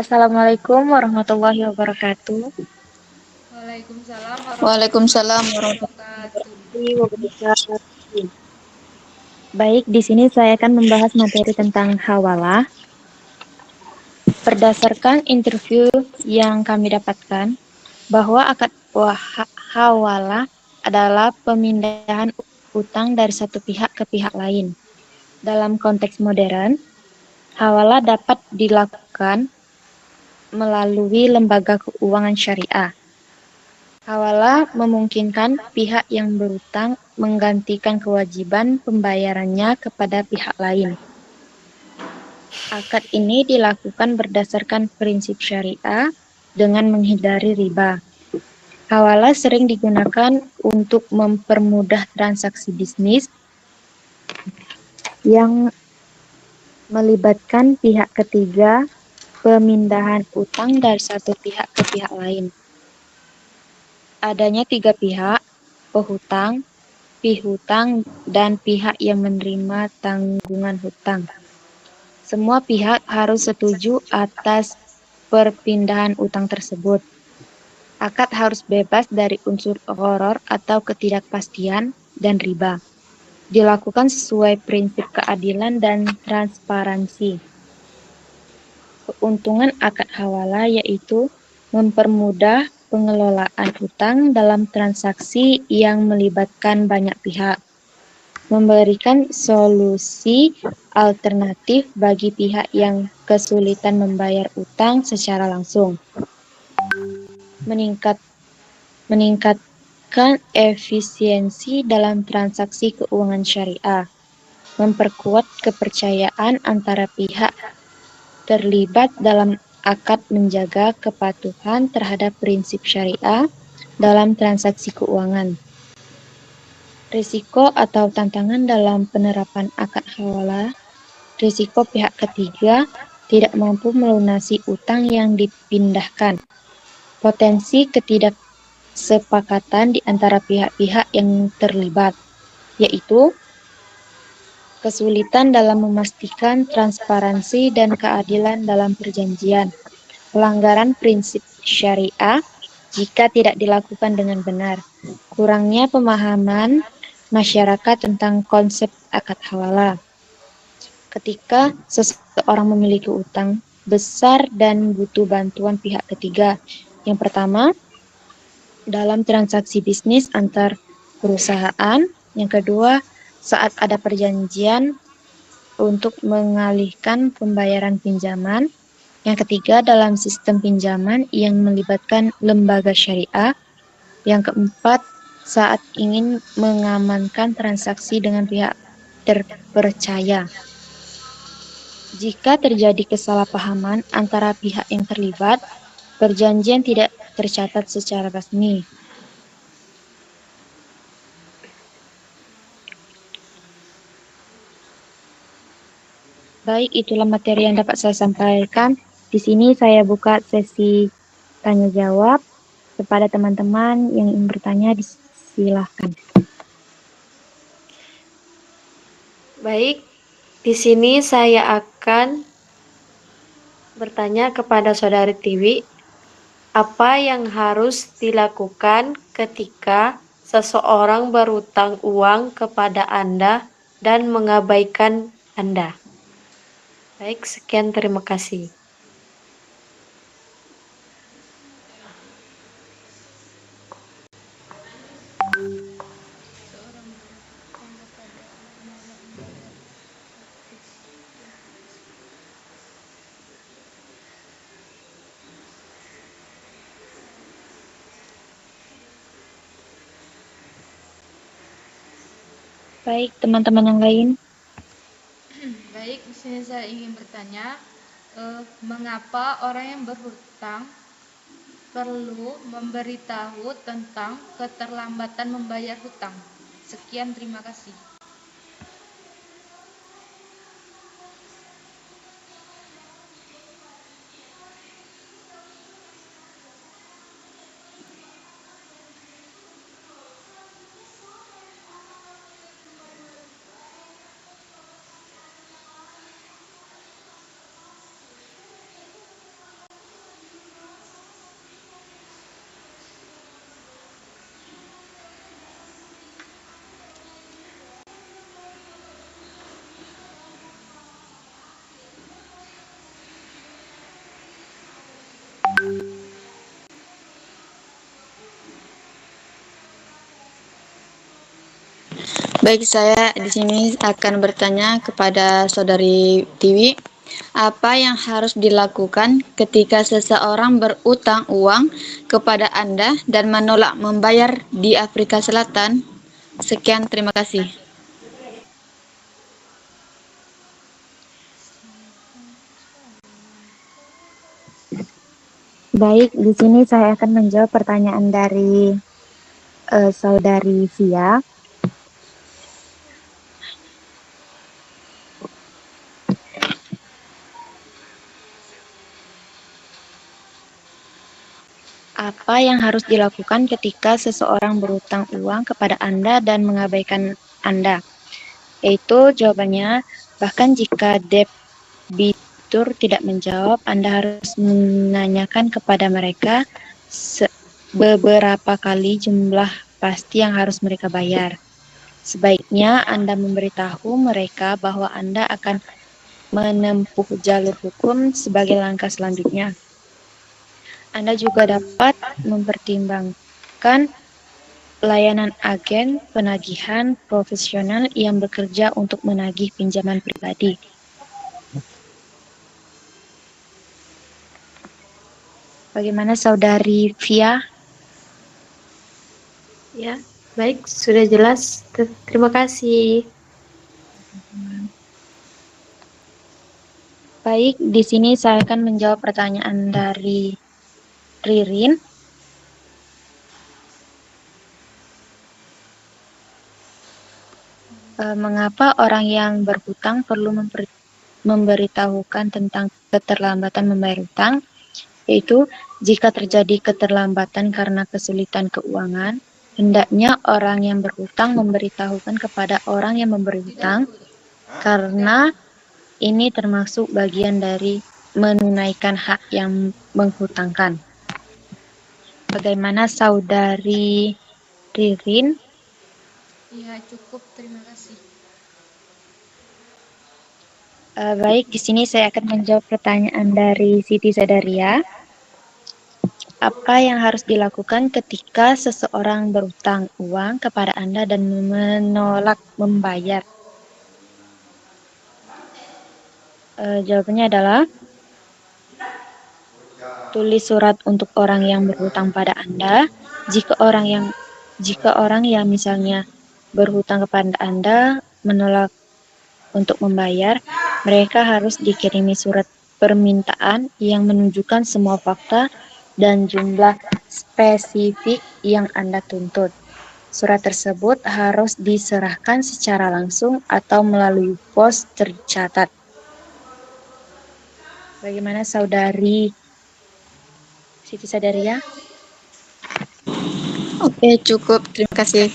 Assalamualaikum warahmatullahi wabarakatuh. Waalaikumsalam Waalaikumsalam warahmatullahi wabarakatuh. Wabarakatuh. Baik, di sini saya akan membahas materi tentang hawalah. Berdasarkan interview yang kami dapatkan, bahwa akad hawalah adalah pemindahan utang dari satu pihak ke pihak lain. Dalam konteks modern, hawalah dapat dilakukan melalui lembaga keuangan syariah. Hawalah memungkinkan pihak yang berutang menggantikan kewajiban pembayarannya kepada pihak lain. Akad ini dilakukan berdasarkan prinsip syariah dengan menghindari riba. Hawalah sering digunakan untuk mempermudah transaksi bisnis yang melibatkan pihak ketiga, pemindahan utang dari satu pihak ke pihak lain. Adanya tiga pihak, pehutang, pihutang, dan pihak yang menerima tanggungan hutang. Semua pihak harus setuju atas perpindahan utang tersebut. Akad harus bebas dari unsur gharar atau ketidakpastian dan riba. Dilakukan sesuai prinsip keadilan dan transparansi. Keuntungan akad hawalah yaitu mempermudah pengelolaan utang dalam transaksi yang melibatkan banyak pihak, memberikan solusi alternatif bagi pihak yang kesulitan membayar utang secara langsung, meningkatkan efisiensi dalam transaksi keuangan syariah, memperkuat kepercayaan antara pihak terlibat dalam akad, menjaga kepatuhan terhadap prinsip syariah dalam transaksi keuangan. Risiko atau tantangan dalam penerapan akad hawalah. Risiko pihak ketiga tidak mampu melunasi utang yang dipindahkan. Potensi ketidaksepakatan di antara pihak-pihak yang terlibat, yaitu kesulitan dalam memastikan transparansi dan keadilan dalam perjanjian, pelanggaran prinsip syariah jika tidak dilakukan dengan benar, kurangnya pemahaman masyarakat tentang konsep akad hawalah. Ketika seseorang memiliki utang besar dan butuh bantuan pihak ketiga, yang pertama, dalam transaksi bisnis antar perusahaan, yang kedua, saat ada perjanjian untuk mengalihkan pembayaran pinjaman, yang ketiga dalam sistem pinjaman yang melibatkan lembaga syariah, yang keempat saat ingin mengamankan transaksi dengan pihak terpercaya. Jika terjadi kesalahpahaman antara pihak yang terlibat, perjanjian tidak tercatat secara resmi. Baik, itulah materi yang dapat saya sampaikan. Di sini saya buka sesi tanya jawab kepada teman-teman yang ingin bertanya, silahkan. Baik, di sini saya akan bertanya kepada Saudari Tiwi, apa yang harus dilakukan ketika seseorang berutang uang kepada Anda dan mengabaikan Anda? Baik, sekian, terima kasih. Baik, teman-teman yang lain. Baik, di sini saya ingin bertanya, mengapa orang yang berhutang perlu memberitahu tentang keterlambatan membayar hutang? Sekian, terima kasih. Baik, saya di sini akan bertanya kepada Saudari Tiwi, apa yang harus dilakukan ketika seseorang berutang uang kepada Anda dan menolak membayar di Afrika Selatan? Sekian, terima kasih. Baik, di sini saya akan menjawab pertanyaan dari Saudari Via. Apa yang harus dilakukan ketika seseorang berutang uang kepada Anda dan mengabaikan Anda? Yaitu jawabannya, bahkan jika debitur tidak menjawab, Anda harus menanyakan kepada mereka beberapa kali jumlah pasti yang harus mereka bayar. Sebaiknya Anda memberitahu mereka bahwa Anda akan menempuh jalur hukum sebagai langkah selanjutnya. Anda juga dapat mempertimbangkan layanan agen penagihan profesional yang bekerja untuk menagih pinjaman pribadi. Bagaimana Saudari Via? Ya, baik, sudah jelas. Terima kasih. Baik, di sini saya akan menjawab pertanyaan dari Ririn. Mengapa orang yang berhutang perlu memberitahukan tentang keterlambatan membayar hutang? Yaitu, jika terjadi keterlambatan karena kesulitan keuangan, hendaknya orang yang berhutang memberitahukan kepada orang yang memberi hutang, karena ini termasuk bagian dari menunaikan hak yang menghutangkan. Bagaimana Saudari Ririn? Ya, cukup. Terima kasih. Baik, di sini saya akan menjawab pertanyaan dari Siti Sadaria. Apa yang harus dilakukan ketika seseorang berutang uang kepada Anda dan menolak membayar? Jawabannya adalah tulis surat untuk orang yang berhutang pada Anda. Jika orang yang misalnya berhutang kepada Anda menolak untuk membayar, mereka harus dikirimi surat permintaan yang menunjukkan semua fakta dan jumlah spesifik yang Anda tuntut. Surat tersebut harus diserahkan secara langsung atau melalui pos tercatat. Bagaimana Saudari Siti Sadaria? Oke, cukup. Terima kasih.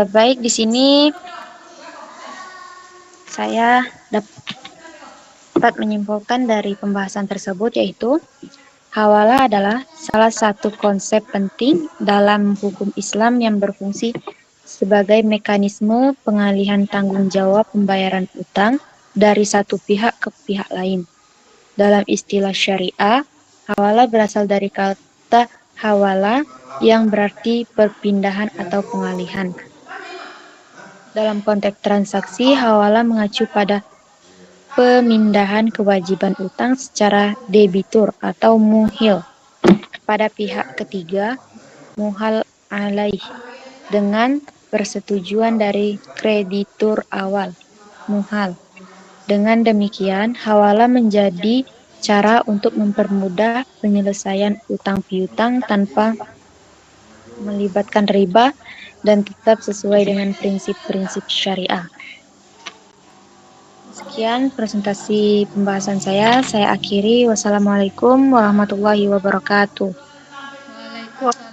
Baik, di sini saya dapat menyimpulkan dari pembahasan tersebut, yaitu hawalah adalah salah satu konsep penting dalam hukum Islam yang berfungsi sebagai mekanisme pengalihan tanggung jawab pembayaran utang dari satu pihak ke pihak lain. Dalam istilah syariah, hawalah berasal dari kata hawala yang berarti perpindahan atau pengalihan. Dalam konteks transaksi, hawalah mengacu pada pemindahan kewajiban utang secara debitur atau muhil pada pihak ketiga, muhal alaih, dengan persetujuan dari kreditur awal, muhal. Dengan demikian, hawalah menjadi cara untuk mempermudah penyelesaian utang piutang tanpa melibatkan riba dan tetap sesuai dengan prinsip-prinsip syariah. Sekian presentasi pembahasan saya akhiri. Wassalamualaikum warahmatullahi wabarakatuh. Waalaikumsalam.